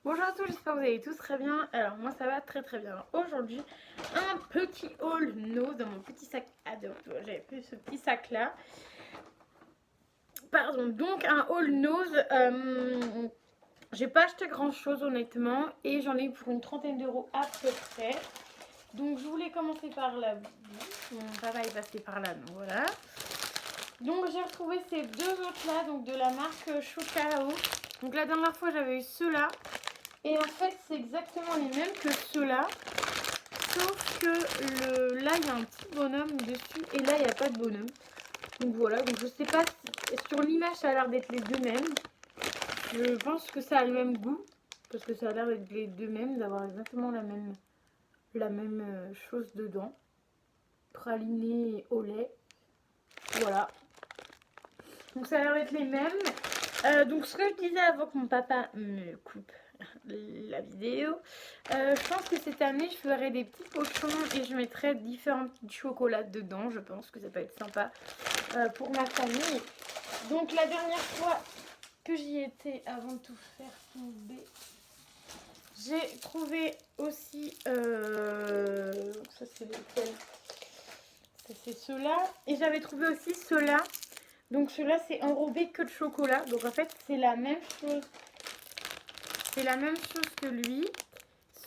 Bonjour à tous, j'espère que vous allez tous très bien. Alors moi ça va très très bien. Alors, aujourd'hui, un petit haul nose dans mon petit sac à dos. J'avais pris ce petit sac là. Pardon, donc un haul nose. J'ai pas acheté grand chose honnêtement et j'en ai eu pour une trentaine d'euros à peu près. Donc je voulais commencer par la bouche. Mon papa est passé par là, donc voilà. Donc j'ai retrouvé ces deux autres là, donc de la marque Chocao. Donc la dernière fois j'avais eu ceux-là. Et en fait, c'est exactement les mêmes que ceux-là. Sauf que là, il y a un petit bonhomme dessus. Et là, il n'y a pas de bonhomme. Donc voilà, donc je sais pas si... Sur l'image, ça a l'air d'être les deux mêmes. Je pense que ça a le même goût. Parce que ça a l'air d'être les deux mêmes, d'avoir exactement la même chose dedans. Praliné au lait. Voilà. Donc ça a l'air d'être les mêmes. Donc ce que je disais avant que mon papa me coupe la vidéo, je pense que cette année je ferai des petits pochons et je mettrai différents petits chocolats dedans. Je pense que ça peut être sympa pour ma famille. Donc la dernière fois que j'y étais, avant de tout faire tomber, j'ai trouvé aussi ça c'est lequel, ça c'est ceux-là, et j'avais trouvé aussi ceux-là. Donc ceux-là c'est enrobé que de chocolat. Donc en fait c'est la même chose. C'est la même chose que lui.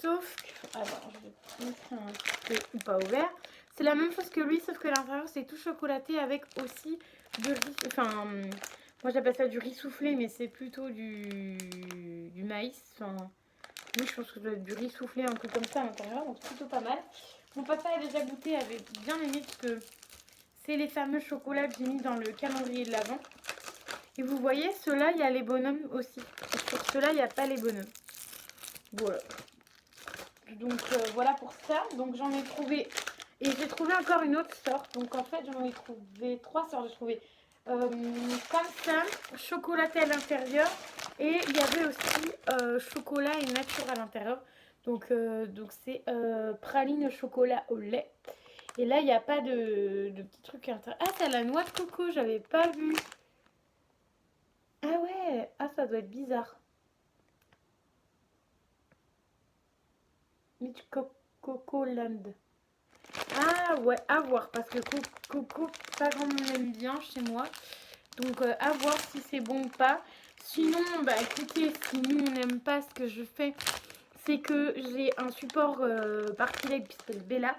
Sauf que... Alors je vais mettre un peu ou pas ouvert. C'est la même chose que lui, sauf que l'intérieur c'est tout chocolaté avec aussi du riz. Enfin, moi j'appelle ça du riz soufflé, mais c'est plutôt du maïs. Enfin, oui, je pense que ça doit être du riz soufflé, un truc comme ça à l'intérieur, donc c'est plutôt pas mal. Mon papa a déjà goûté, avait bien aimé parce que c'est les fameux chocolats que j'ai mis dans le calendrier de l'Avent. Et vous voyez, ceux-là, il y a les bonhommes aussi. Et sur ceux-là, il n'y a pas les bonhommes. Voilà. Donc voilà pour ça. Donc j'en ai trouvé. Et j'ai trouvé encore une autre sorte. Donc en fait, j'en ai trouvé trois sortes. J'ai trouvé comme ça, chocolaté à l'intérieur. Et il y avait aussi chocolat et nature à l'intérieur. Donc c'est praline au chocolat au lait. Et là, il n'y a pas de petits trucs à l'intérieur. Ah, c'est la noix de coco, j'avais pas vu. Ah ouais, ah ça doit être bizarre. Mitch Coco Land. Ah ouais, à voir, parce que Coco, pas grand monde l'aime bien chez moi. Donc à voir si c'est bon ou pas. Sinon, bah écoutez, si nous on n'aime pas ce que je fais, c'est que j'ai un support Party qui s'appelle Bella.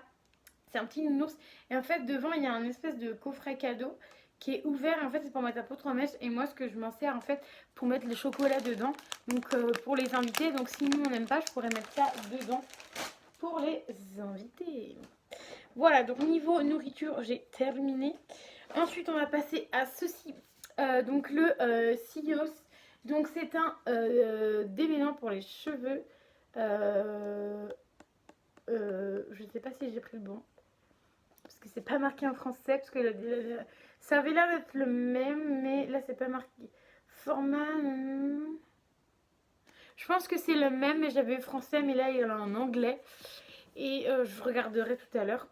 C'est un petit nounours. Et en fait, devant, il y a un espèce de coffret cadeau qui est ouvert. Et en fait, c'est pour mettre la poudre en mèche. Et moi, ce que je m'en sers, en fait, pour mettre les chocolats dedans. Donc, pour les invités. Donc, si nous, on n'aime pas, je pourrais mettre ça dedans pour les invités. Voilà, donc niveau nourriture, j'ai terminé. Ensuite, on va passer à ceci. Donc, le Sios. Donc, c'est un démêlant pour les cheveux. Je ne sais pas si j'ai pris le bon. Parce que c'est pas marqué en français. Parce que ça avait l'air d'être le même. Mais là, c'est pas marqué. Format. Je pense que c'est le même. Mais j'avais français. Mais là, il y en a en anglais. Et je regarderai tout à l'heure.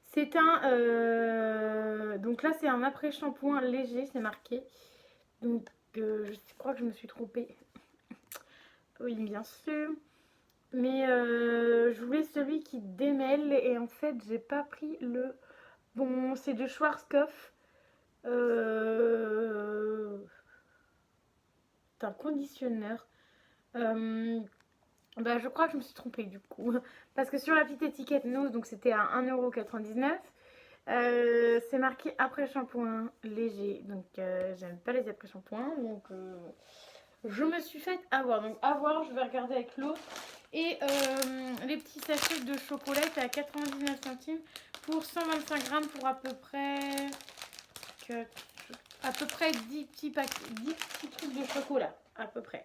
C'est un... donc là, c'est un après-shampoing léger, c'est marqué. Donc, je crois que je me suis trompée. Oui, bien sûr. Mais je voulais celui qui démêle. Et en fait, j'ai pas pris le... Bon, c'est de Schwarzkopf. C'est un conditionneur. Bah, je crois que je me suis trompée du coup. Parce que sur la petite étiquette Nose, donc c'était à 1,99 €. C'est marqué après shampoing léger. Donc j'aime pas les après shampoings. Donc je me suis faite avoir. Donc à voir, je vais regarder avec l'autre. Et les petits sachets de chocolat étaient à 99 centimes pour 125 grammes pour à peu près 10 petits paquets, 10 petits trucs de chocolat. À peu près.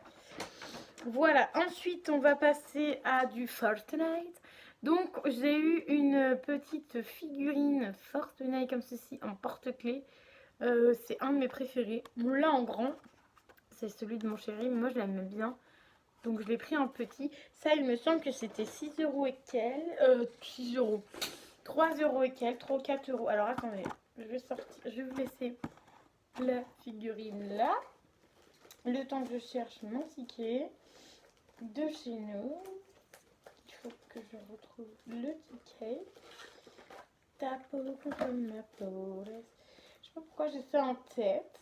Voilà, ensuite on va passer à du Fortnite. Donc j'ai eu une petite figurine Fortnite comme ceci en porte-clés. C'est un de mes préférés. Là en grand, c'est celui de mon chéri, moi je l'aime bien. Donc je l'ai pris en petit. Ça il me semble que c'était 6 € et quelques. 6 €. 3 € et quelques, 3 ou 4 €. Alors attendez, je vais vous laisser la figurine là. Le temps que je cherche mon ticket. de chez nous. Il faut que je retrouve le ticket. Ta peau contre ma peau. Je sais pas pourquoi j'ai ça en tête.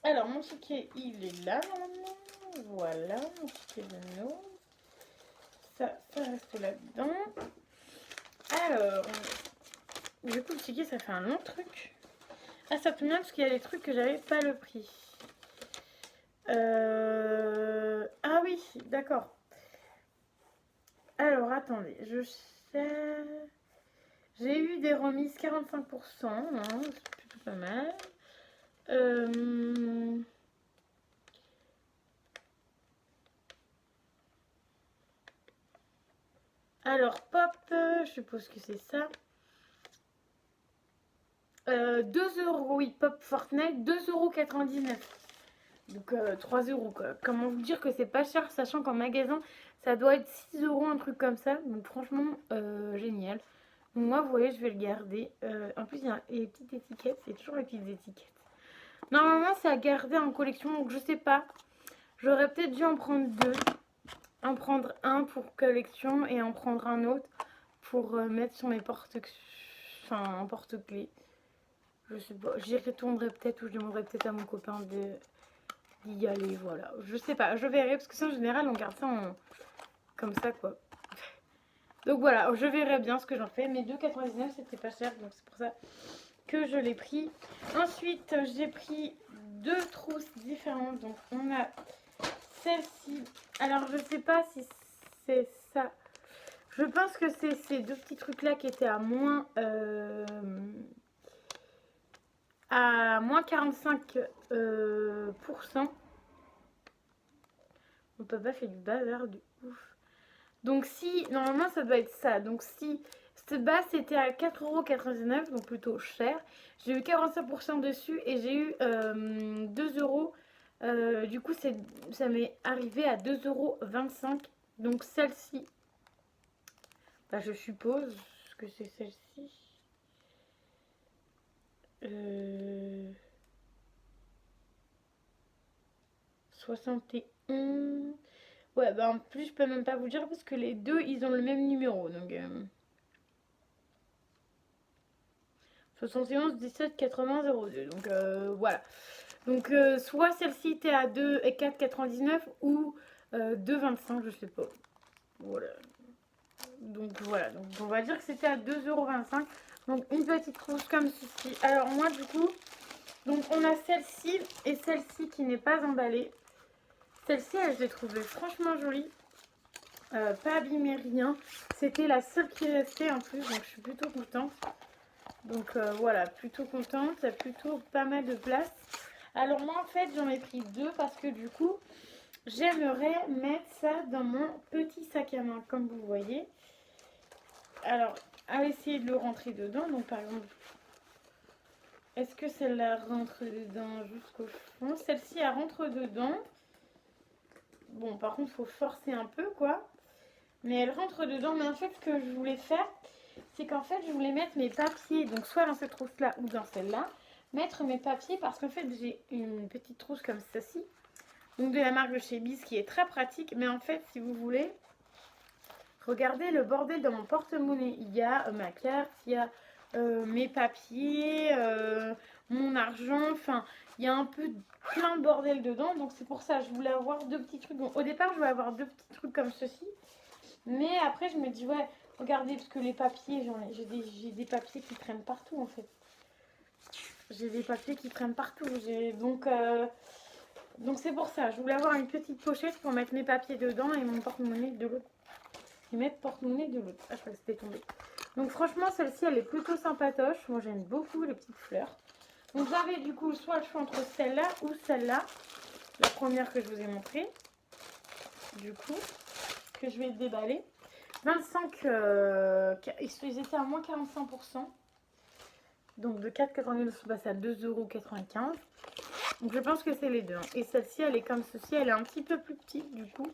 Alors, mon ticket, il est là, normalement. Voilà, mon ticket de Nose. Ça reste là-dedans. Alors, du coup, le ticket, ça fait un long truc. Ah, ça tombe bien parce qu'il y a des trucs que j'avais pas le prix. Ah oui, d'accord. Alors, attendez, je sais... J'ai eu des remises 45%, hein, c'est plutôt pas mal. Alors, Pop, je suppose que c'est ça. 2 euros, oui, Pop Fortnite, 2,99 €. Donc 3 € quoi. Comment vous dire que c'est pas cher, sachant qu'en magasin, ça doit être 6 €, un truc comme ça. Donc franchement, génial. Donc moi, vous voyez, je vais le garder. En plus, il y a les petites étiquettes, c'est toujours les petites étiquettes. Normalement, c'est à garder en collection, donc je sais pas. J'aurais peut-être dû en prendre 2. En prendre un pour collection et en prendre un autre pour mettre sur mes porte-clés. Je sais pas, j'y retournerai peut-être ou je demanderai peut-être à mon copain d'y aller, voilà. Je sais pas, je verrai parce que ça en général on garde ça comme ça quoi. Donc voilà, je verrai bien ce que j'en fais. Mais 2,99 c'était pas cher donc c'est pour ça que je l'ai pris. Ensuite j'ai pris 2 trousses différentes. Donc on a celle-ci. Alors je sais pas si c'est ça. Je pense que c'est ces deux petits trucs là qui étaient à moins 45%. Mon papa fait du bazar de ouf. Donc si, normalement ça doit être ça. Donc si cette base c'était à 4,99 €, donc plutôt cher. J'ai eu 45% dessus et j'ai eu 2 €. Du coup ça m'est arrivé à 2,25 €. Donc celle-ci, bah, je suppose que c'est celle-ci. 71. Ouais, bah en plus, je peux même pas vous dire parce que les deux, ils ont le même numéro. Donc, 71 17 80 02. Donc, voilà. Donc, soit celle-ci était à 2 et 4,99 ou 2,25, je sais pas. Voilà. Donc, voilà. Donc, on va dire que c'était à 2,25 €. Donc, une petite trousse comme ceci. Alors, moi, du coup, donc on a celle-ci et celle-ci qui n'est pas emballée. Celle-ci, je l'ai trouvée franchement jolie. Pas abîmée, rien. C'était la seule qui restait en plus, donc je suis plutôt contente. Donc voilà, plutôt contente. Il y a plutôt pas mal de place. Alors moi, en fait, j'en ai pris 2 parce que du coup, j'aimerais mettre ça dans mon petit sac à main, comme vous voyez. Alors, à essayer de le rentrer dedans. Donc par exemple, est-ce que celle-là rentre dedans jusqu'au fond? Celle-ci, elle rentre dedans. Bon, par contre, il faut forcer un peu, quoi. Mais elle rentre dedans. Mais en fait, ce que je voulais faire, c'est qu'en fait, je voulais mettre mes papiers, donc soit dans cette trousse-là ou dans celle-là. Mettre mes papiers parce qu'en fait, j'ai une petite trousse comme celle-ci. Donc de la marque de chez Biz qui est très pratique. Mais en fait, si vous voulez, regardez le bordel dans mon porte-monnaie. Il y a ma carte, il y a mes papiers, mon argent. Enfin, il y a un peu plein de bordel dedans. Donc c'est pour ça, je voulais avoir 2 petits trucs. Bon, au départ, je voulais avoir 2 petits trucs comme ceci. Mais après, je me dis, ouais, regardez, parce que les papiers, j'ai des papiers qui traînent partout, en fait. J'ai des papiers qui traînent partout. Donc c'est pour ça. Je voulais avoir une petite pochette pour mettre mes papiers dedans et mon porte-monnaie de l'autre. Et mettre porte-monnaie de l'autre. Ah, je crois que c'était tombé. Donc franchement, celle-ci, elle est plutôt sympatoche. Moi, j'aime beaucoup les petites fleurs. Donc j'avais du coup soit le choix entre celle-là ou celle-là. La première que je vous ai montrée. Du coup, que je vais déballer. 25, ils étaient à moins 45%. Donc de 4,99 €, passe à 2,95 €. Donc je pense que c'est les deux. Et celle-ci, elle est comme ceci. Elle est un petit peu plus petite du coup.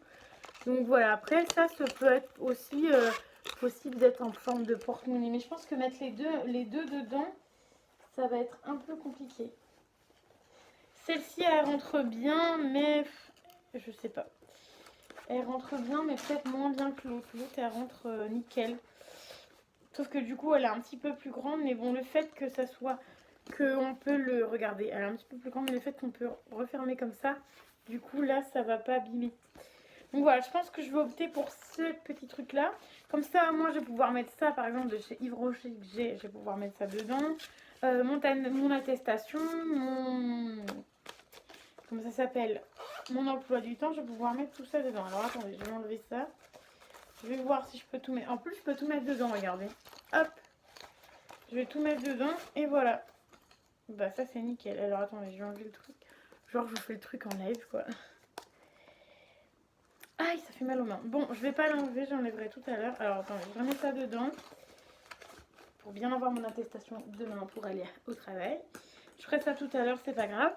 Donc voilà. Après, ça peut être aussi possible d'être en forme de porte-monnaie. Mais je pense que mettre les deux dedans, ça va être un peu compliqué. Celle-ci, elle rentre bien, mais je sais pas. Elle rentre bien, mais peut-être moins bien que l'autre. L'autre, elle rentre nickel. Sauf que du coup, elle est un petit peu plus grande. Mais bon, le fait que ça soit... qu'on peut le... Regarder, elle est un petit peu plus grande. Mais le fait qu'on peut refermer comme ça, du coup, là, ça va pas abîmer. Donc voilà, je pense que je vais opter pour ce petit truc-là. Comme ça, moi, je vais pouvoir mettre ça, par exemple, de chez Yves Rocher que j'ai. Je vais pouvoir mettre ça dedans. Mon attestation, mon... Comment ça s'appelle? Mon emploi du temps, je vais pouvoir mettre tout ça dedans. Alors attendez, je vais enlever ça. Je vais voir si je peux tout mettre. En plus, je peux tout mettre dedans, regardez. Hop. Je vais tout mettre dedans et voilà. Bah ça, c'est nickel. Alors attendez, je vais enlever le truc. Genre, je vous fais le truc en live, quoi. Aïe, ça fait mal aux mains. Bon, je vais pas l'enlever, j'enlèverai tout à l'heure. Alors attendez, je remets ça dedans. Pour bien avoir mon attestation demain pour aller au travail. Je ferai ça tout à l'heure, c'est pas grave.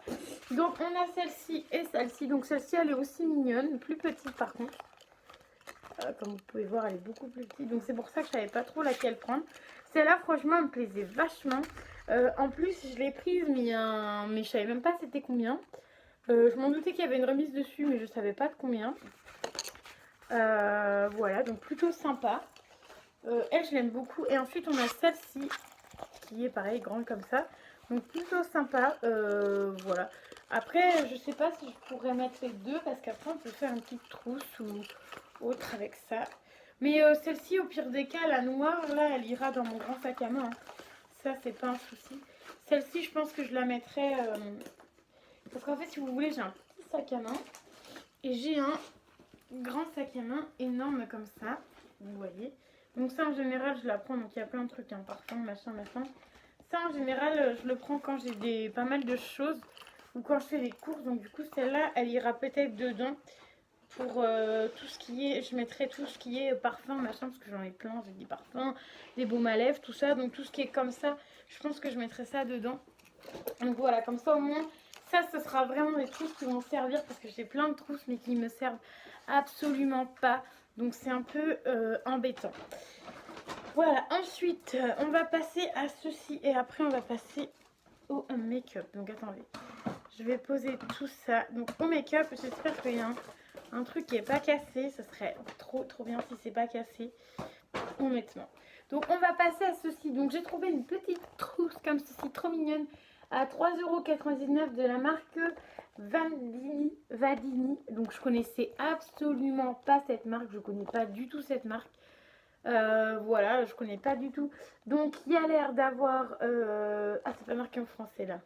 Donc on a celle-ci et celle-ci. Donc celle-ci, elle est aussi mignonne, plus petite par contre. Comme vous pouvez voir, elle est beaucoup plus petite. Donc c'est pour ça que je savais pas trop laquelle prendre. Celle-là, franchement, elle me plaisait vachement. En plus, je l'ai prise, mais je savais même pas c'était combien. Je m'en doutais qu'il y avait une remise dessus, mais je savais pas de combien. Voilà, donc plutôt sympa. Elle, je l'aime beaucoup. Et ensuite, on a celle-ci, qui est pareil, grande comme ça. Donc plutôt sympa. Voilà. Après, je sais pas si je pourrais mettre les deux, parce qu'après, on peut faire une petite trousse ou autre avec ça. Mais celle-ci, au pire des cas, la noire, là, elle ira dans mon grand sac à main. Hein. Ça, c'est pas un souci. Celle-ci, je pense que je la mettrai... parce qu'en fait, si vous voulez, j'ai un petit sac à main. Et j'ai un grand sac à main énorme comme ça. Vous voyez. Donc ça, en général, je la prends. Donc il y a plein de trucs, hein, parfum, machin, machin. Ça, en général, je le prends quand j'ai pas mal de choses. Ou quand je fais des courses. Donc du coup, celle-là, elle ira peut-être dedans. Pour tout ce qui est, je mettrai tout ce qui est parfum, machin, parce que j'en ai plein, j'ai des parfums, des baumes à lèvres, tout ça. Donc tout ce qui est comme ça, je pense que je mettrai ça dedans. Donc voilà, comme ça au moins, ça, ce sera vraiment des trousses qui vont servir, parce que j'ai plein de trousses, mais qui me servent absolument pas. Donc c'est un peu embêtant. Voilà, ensuite, on va passer à ceci, et après on va passer au make-up. Donc attendez, je vais poser tout ça. Donc au make-up, j'espère qu'il y a un truc qui est pas cassé. Ça serait trop bien si c'est pas cassé, honnêtement. Donc on va passer à ceci. Donc j'ai trouvé une petite trousse comme ceci, trop mignonne, à 3,99 € de la marque Vadini. Donc je connaissais absolument pas cette marque. Je connais pas du tout cette marque. Voilà, je connais pas du tout. Donc il y a l'air d'avoir... Ah, c'est pas marqué en français là.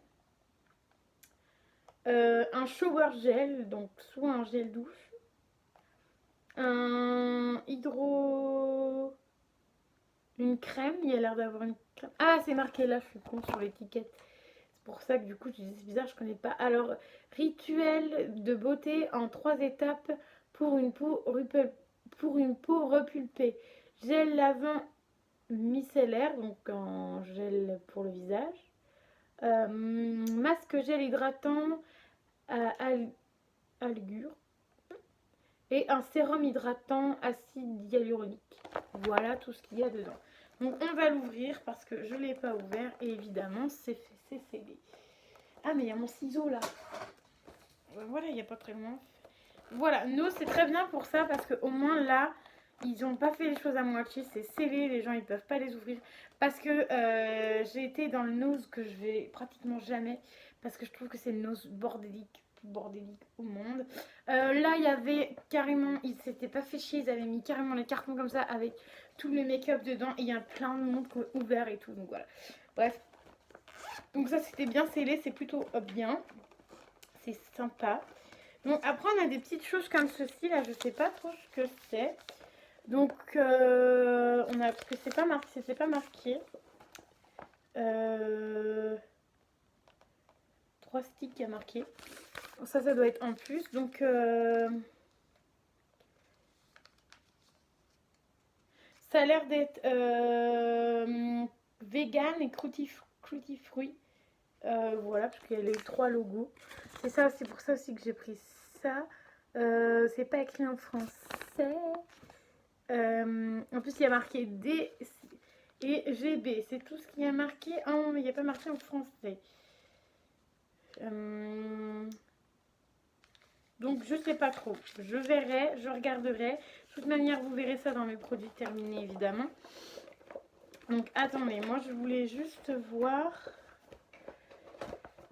Un shower gel, donc soit un gel douche. Un hydro... Une crème, il y a l'air d'avoir une crème. Ah, c'est marqué là, je suis con sur l'étiquette. C'est pour ça que du coup, je dis c'est bizarre, je connais pas. Alors, rituel de beauté en 3 étapes pour une peau repulpée. Gel lavant micellaire, donc en gel pour le visage. Masque gel hydratant à algure. Et un sérum hydratant acide hyaluronique. Voilà tout ce qu'il y a dedans. Donc on va l'ouvrir parce que je ne l'ai pas ouvert. Et évidemment, c'est scellé. Ah, mais il y a mon ciseau là. Voilà, il n'y a pas très loin. Voilà, nous c'est très bien pour ça parce qu'au moins là, ils n'ont pas fait les choses à moitié. C'est scellé, les gens ils peuvent pas les ouvrir. Parce que j'ai été dans le nose que je vais pratiquement jamais. Parce que je trouve que c'est le nose bordélique au monde. Là il y avait carrément, ils s'étaient pas fait chier, ils avaient mis carrément les cartons comme ça avec tout le make-up dedans et il y a plein de monde ouvert et tout, donc voilà, bref. Donc ça c'était bien scellé, c'est plutôt bien, c'est sympa. Donc après on a des petites choses comme ceci là, je sais pas trop ce que c'est. Donc on a, parce que c'est pas marqué, c'était pas marqué. 3 sticks à marquer. Ça doit être en plus. Donc, ça a l'air d'être vegan et cruelty free. Voilà, parce qu'il y a les 3 logos. C'est ça, c'est pour ça aussi que j'ai pris ça. C'est pas écrit en français. En plus, il y a marqué D et GB. C'est tout ce qu'il y a marqué. Oh, mais il n'y a pas marqué en français. Donc je sais pas trop. Je verrai, je regarderai. De toute manière, vous verrez ça dans mes produits terminés évidemment. Donc attendez, moi je voulais juste voir.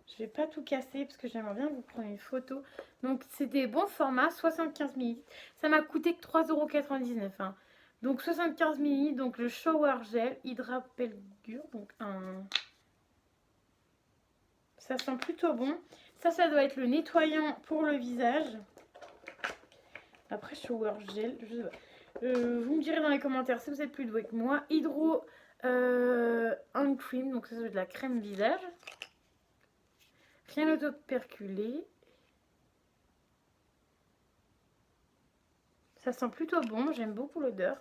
Je vais pas tout casser parce que j'aimerais bien vous prendre une photo. Donc c'est des bons formats, 75 ml. Ça m'a coûté que 3,99 €. Hein. Donc 75 ml, donc le shower gel Hydra Pelgur. Donc ça sent plutôt bon. Ça doit être le nettoyant pour le visage. Après shower gel, je sais pas. Vous me direz dans les commentaires si vous êtes plus doué que moi. Hydro hand cream, donc ça doit être de la crème visage. Rien autoperculé. Ça sent plutôt bon, j'aime beaucoup l'odeur.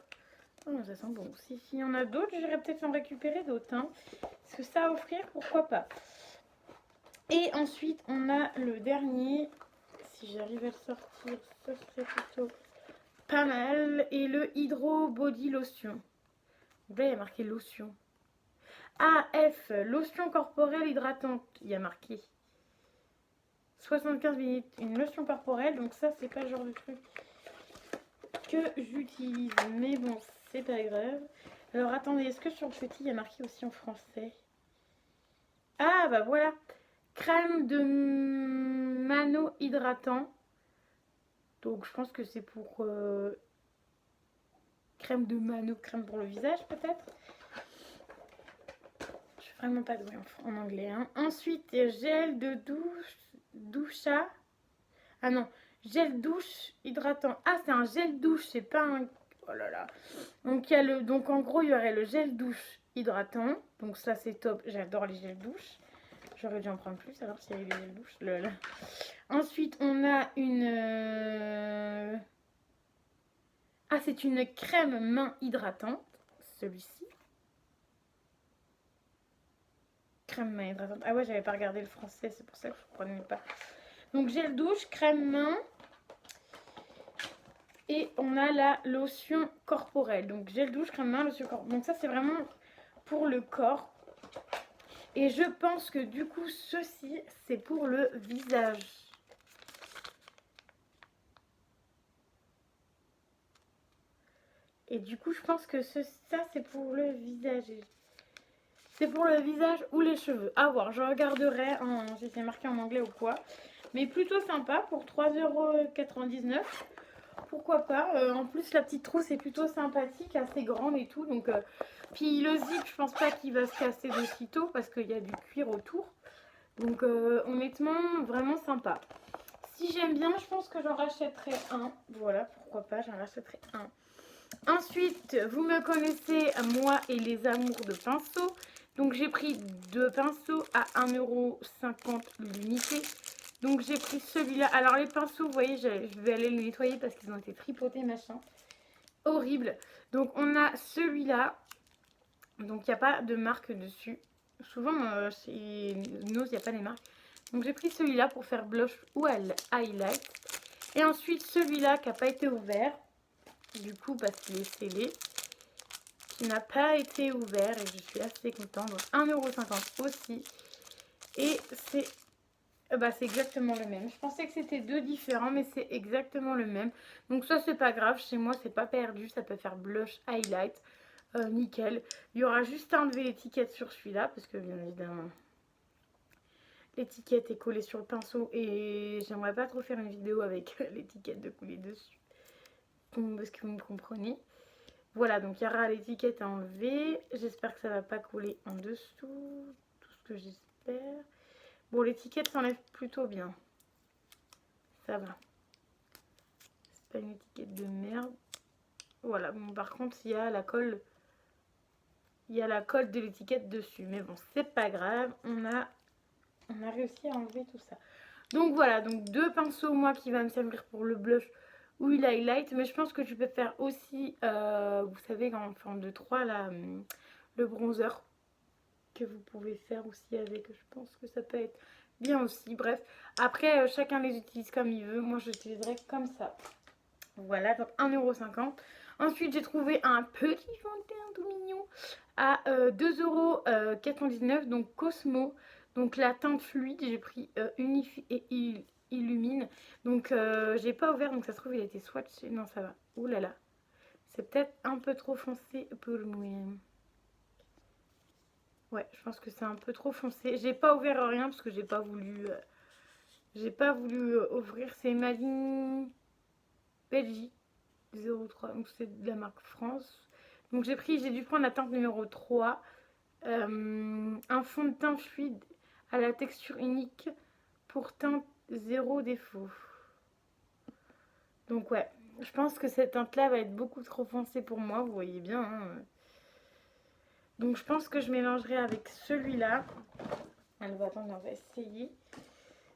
Oh, ça sent bon. S'il y en a d'autres, j'irai peut-être en récupérer d'autres. Hein. Parce que ça à offrir, pourquoi pas. Et ensuite, on a le dernier. Si j'arrive à le sortir, ça serait plutôt pas mal. Et le Hydro Body Lotion. Donc là, il y a marqué lotion. AF, lotion corporelle hydratante. Il y a marqué 75 ml, une lotion corporelle. Donc ça, c'est pas le genre de truc que j'utilise. Mais bon, c'est pas grave. Alors attendez, est-ce que sur le petit, il y a marqué aussi en français? Ah, bah voilà. Crème de mano hydratant. Donc je pense que c'est pour crème de mano, crème pour le visage peut-être. Je suis vraiment pas douée en anglais. Hein. Ensuite, gel de douche. Ah non, gel douche hydratant. Ah, c'est un gel douche, c'est pas un... Oh là là. Donc, donc en gros, il y aurait le gel douche hydratant. Donc ça, c'est top. J'adore les gels douche. J'aurais dû en prendre plus alors s'il y avait des gels douche. Lol. Ensuite, on a une... Ah, c'est une crème main hydratante. Celui-ci. Crème main hydratante. Ah ouais, j'avais pas regardé le français, c'est pour ça que je ne comprenais pas. Donc, gel douche, crème main. Et on a la lotion corporelle. Donc, gel douche, crème main, lotion corporelle. Donc, ça, c'est vraiment pour le corps. Et je pense que du coup, ceci, c'est pour le visage. Et du coup, je pense que ça, c'est pour le visage. C'est pour le visage ou les cheveux. À voir, je regarderai si c'est marqué en anglais ou quoi. Mais plutôt sympa pour 3,99 €. Pourquoi pas. En plus, la petite trousse est plutôt sympathique, assez grande et tout. Donc, puis le zip, je pense pas qu'il va se casser de sitôt parce qu'il y a du cuir autour. Donc, honnêtement, vraiment sympa. Si j'aime bien, je pense que j'en rachèterai un. Voilà, pourquoi pas, j'en rachèterai un. Ensuite, vous me connaissez, moi et les amours de pinceaux. Donc, j'ai pris 2 pinceaux à 1,50 € l'unité. Donc, j'ai pris celui-là. Alors, les pinceaux, vous voyez, je vais aller les nettoyer parce qu'ils ont été tripotés, machin. Horrible. Donc, on a celui-là. Donc, il n'y a pas de marque dessus. Souvent, chez Nose, il n'y a pas les marques. Donc, j'ai pris celui-là pour faire blush ou highlight. Et ensuite, celui-là qui n'a pas été ouvert. Du coup, parce qu'il est scellé. Qui n'a pas été ouvert. Et je suis assez contente. Donc, 1,50 € aussi. Et c'est exactement le même. Je pensais que c'était deux différents, mais c'est exactement le même. Donc ça, c'est pas grave. Chez moi, c'est pas perdu. Ça peut faire blush, highlight. Nickel. Il y aura juste à enlever l'étiquette sur celui-là. Parce que, bien évidemment, l'étiquette est collée sur le pinceau. Et j'aimerais pas trop faire une vidéo avec l'étiquette de couler dessus. Parce que vous me comprenez. Voilà, donc il y aura l'étiquette à enlever. J'espère que ça va pas coller en dessous. Tout ce que j'espère. Bon, l'étiquette s'enlève plutôt bien. Ça va. C'est pas une étiquette de merde. Voilà, bon, par contre, il y a la colle. Il y a la colle de l'étiquette dessus. Mais bon, c'est pas grave. On a réussi à enlever tout ça. Donc voilà, donc 2 pinceaux, moi, qui va me servir pour le blush ou l'highlight. Mais je pense que tu peux faire aussi, vous savez, en forme de 3, là, le bronzer. Que vous pouvez faire aussi avec. Je pense que ça peut être bien aussi. Bref, après, chacun les utilise comme il veut. Moi, j'utiliserai comme ça. Voilà, donc 1,50 €. Ensuite, j'ai trouvé un petit fond de teint tout mignon à 2,99 €. Donc, Cosmo. Donc, la teinte fluide, j'ai pris Unify et illumine. Donc j'ai pas ouvert, donc ça se trouve il a été swatché. Non, ça va. Ouh là là. C'est peut-être un peu trop foncé pour moi. Ouais, je pense que c'est un peu trop foncé. J'ai pas ouvert rien parce que j'ai pas voulu ouvrir. C'est ma ligne Belgique 03. Donc c'est de la marque France. Donc j'ai dû prendre la teinte numéro 3. Un fond de teint fluide à la texture unique pour teinte zéro défaut. Donc ouais, je pense que cette teinte là va être beaucoup trop foncée pour moi, vous voyez bien. Hein. Donc je pense que je mélangerai avec celui-là. Alors attendez, on va essayer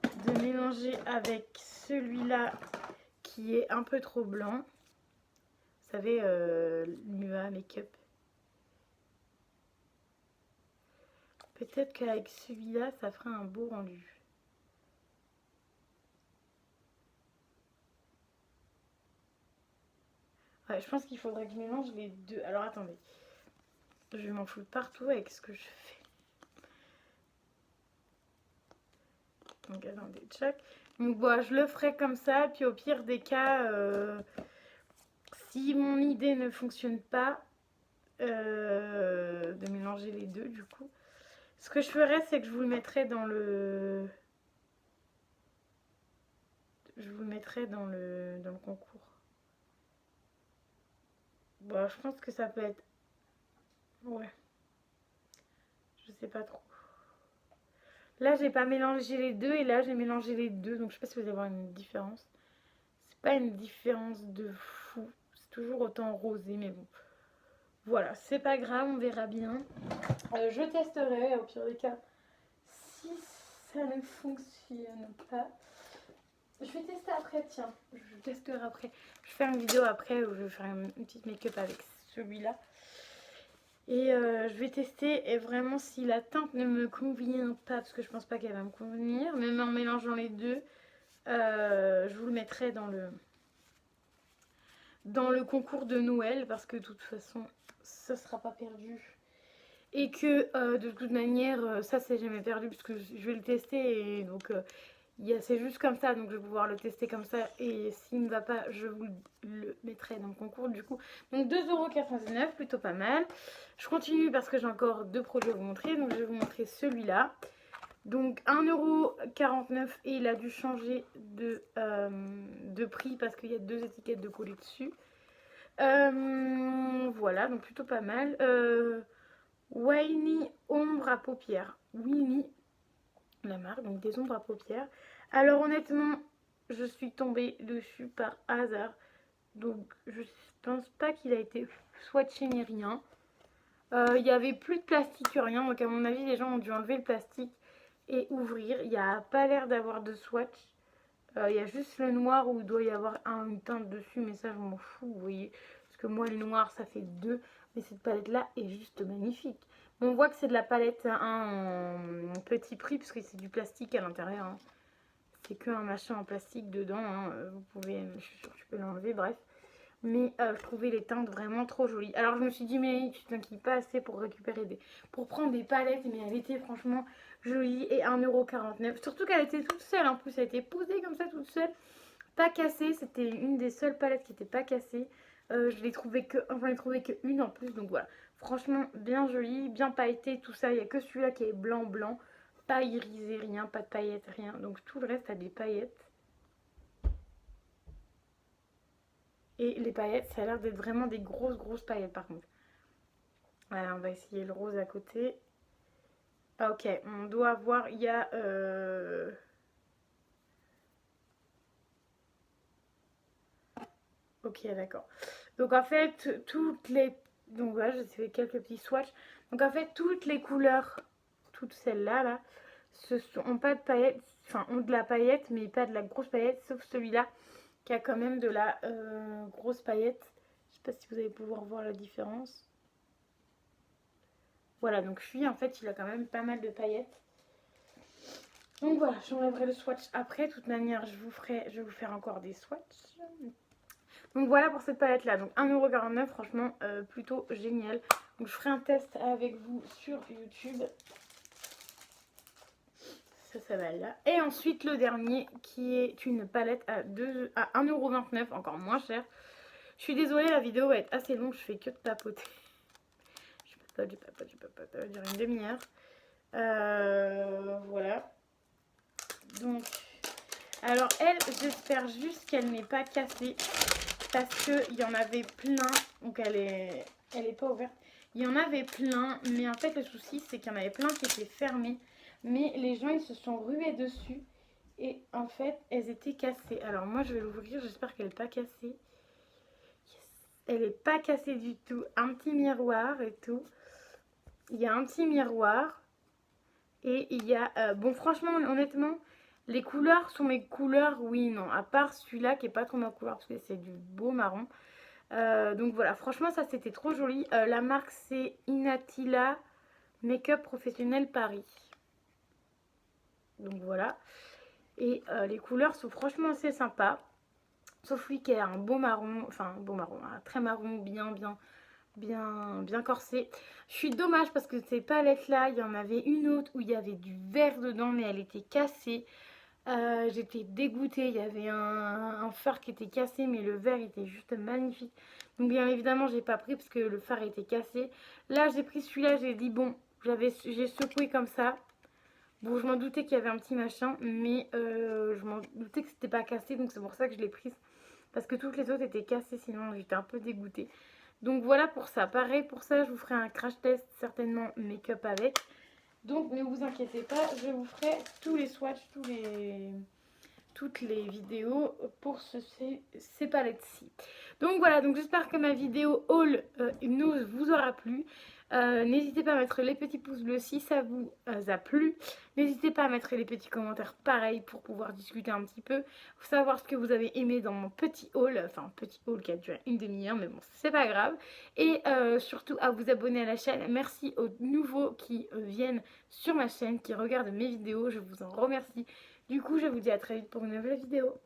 de mélanger avec celui-là qui est un peu trop blanc. Vous savez, Mua Make-up. Peut-être qu'avec celui-là, ça fera un beau rendu. Ouais, je pense qu'il faudrait que je mélange les deux. Alors attendez, je vais m'en foutre partout avec ce que je fais. Donc attendez, check. Donc voilà, je le ferai comme ça. Puis au pire des cas, si mon idée ne fonctionne pas, de mélanger les deux du coup. Ce que je ferais, c'est que je vous le mettrai dans le... Je vous le mettrai dans le concours. Bon, je pense que ça peut être... Ouais. Je sais pas trop. Là, j'ai pas mélangé les deux et là, j'ai mélangé les deux. Donc, je sais pas si vous allez voir une différence. C'est pas une différence de fou. C'est toujours autant rosé, mais bon. Voilà, c'est pas grave, on verra bien. Je testerai au pire des cas. Si ça ne fonctionne pas, je vais tester après, tiens. Je testerai après. Je vais faire une vidéo après où je vais faire une petite make-up avec celui-là. Et je vais tester et vraiment si la teinte ne me convient pas, parce que je pense pas qu'elle va me convenir, même en mélangeant les deux, je vous le mettrai dans le concours de Noël, parce que de toute façon, ça sera pas perdu. Et que de toute manière, ça c'est jamais perdu, parce que je vais le tester, et donc c'est juste comme ça, donc je vais pouvoir le tester comme ça, et s'il ne va pas, je vous le mettrai dans le concours du coup. Donc 2,99 €, plutôt pas mal. Je continue parce que j'ai encore deux produits à vous montrer, donc je vais vous montrer celui-là. Donc 1,49 € et il a dû changer de prix parce qu'il y a deux étiquettes de collées dessus. Voilà, donc plutôt pas mal. Winnie ombre à paupières. Winnie, la marque, donc des ombres à paupières. Alors honnêtement, je suis tombée dessus par hasard. Donc je pense pas qu'il a été swatché ni rien. Il n'y avait plus de plastique, rien. Donc à mon avis, les gens ont dû enlever le plastique et ouvrir. Il n'y a pas l'air d'avoir de swatch. Il y a juste le noir où il doit y avoir une teinte dessus. Mais ça, je m'en fous, vous voyez. Parce que moi, le noir, ça fait deux. Mais cette palette-là est juste magnifique. Bon, on voit que c'est de la palette en petit prix. Parce que c'est du plastique à l'intérieur. Hein. C'est qu'un machin en plastique dedans. Hein. Vous pouvez, je suis sûre que je peux l'enlever, bref. Mais je trouvais les teintes vraiment trop jolies. Alors je me suis dit, mais tu t'inquiètes pas assez pour récupérer pour prendre des palettes. Mais elle était franchement jolie et 1,49 €. Surtout qu'elle était toute seule. En plus, elle était posée comme ça toute seule. Pas cassée. C'était une des seules palettes qui n'était pas cassée. J'en ai trouvé que une en plus. Donc voilà. Franchement, bien jolie, bien pailletée, tout ça. Il n'y a que celui-là qui est blanc, blanc. Pas irisé, rien. Pas de paillettes, rien. Donc tout le reste a des paillettes. Et les paillettes, ça a l'air d'être vraiment des grosses paillettes par contre. Voilà, on va essayer le rose à côté. Ah, ok, on doit voir, il y a... Ok, d'accord. Donc en fait, toutes les... Donc voilà, j'ai fait quelques petits swatchs. Donc en fait, toutes les couleurs, toutes celles-là, là, ont pas de paillettes, enfin, ont de la paillette, mais pas de la grosse paillette, sauf celui-là, qui a quand même de la grosse paillette. Je sais pas si vous allez pouvoir voir la différence. Voilà, donc en fait, il a quand même pas mal de paillettes. Donc voilà, j'enlèverai le swatch après. De toute manière, je vais vous faire encore des swatchs. Donc voilà pour cette palette là. Donc 1,49 €, franchement, plutôt génial. Donc je ferai un test avec vous sur YouTube. Ça va là. Et ensuite le dernier qui est une palette à 1,29 €, encore moins cher. Je suis désolée, la vidéo va être assez longue, je fais que de papoter. Je papote, ça va durer une demi-heure. Voilà. Donc, alors elle, j'espère juste qu'elle n'est pas cassée. Parce qu'il y en avait plein. Donc elle est pas ouverte. Il y en avait plein. Mais en fait, le souci, c'est qu'il y en avait plein qui étaient fermés. Mais les gens, ils se sont rués dessus. Et en fait, elles étaient cassées. Alors moi, je vais l'ouvrir. J'espère qu'elle n'est pas cassée. Yes. Elle n'est pas cassée du tout. Un petit miroir et tout. Il y a un petit miroir. Et il y a... bon, franchement, honnêtement, les couleurs sont mes couleurs. Oui, non. À part celui-là qui n'est pas trop ma couleur parce que c'est du beau marron. Donc voilà, franchement, ça c'était trop joli. La marque c'est Inatila Make-up Professionnel Paris. Donc voilà. Et les couleurs sont franchement assez sympas. Sauf lui qui a un beau marron, enfin un beau marron, un très marron, bien corsé. Je suis dommage parce que ces palettes là, il y en avait une autre où il y avait du vert dedans mais elle était cassée. J'étais dégoûtée, il y avait un phare qui était cassé mais le verre était juste magnifique. Donc bien évidemment j'ai pas pris parce que le phare était cassé. Là j'ai pris celui-là, j'ai dit bon, j'ai secoué comme ça. Bon, je m'en doutais qu'il y avait un petit machin, mais je m'en doutais que c'était pas cassé, donc c'est pour ça que je l'ai prise. Parce que toutes les autres étaient cassées, sinon j'étais un peu dégoûtée. Donc voilà pour ça. Pareil pour ça, je vous ferai un crash test, certainement make-up avec. Donc ne vous inquiétez pas, je vous ferai tous les swatchs, toutes les vidéos pour ces palettes-ci. Donc voilà, donc j'espère que ma vidéo haul news vous aura plu. N'hésitez pas à mettre les petits pouces bleus si ça vous a plu. N'hésitez pas à mettre les petits commentaires pareil pour pouvoir discuter un petit peu. Savoir ce que vous avez aimé dans mon petit haul. Enfin, petit haul qui a duré une demi-heure, mais bon, c'est pas grave. Et surtout à vous abonner à la chaîne. Merci aux nouveaux qui viennent sur ma chaîne, qui regardent mes vidéos. Je vous en remercie. Du coup, je vous dis à très vite pour une nouvelle vidéo.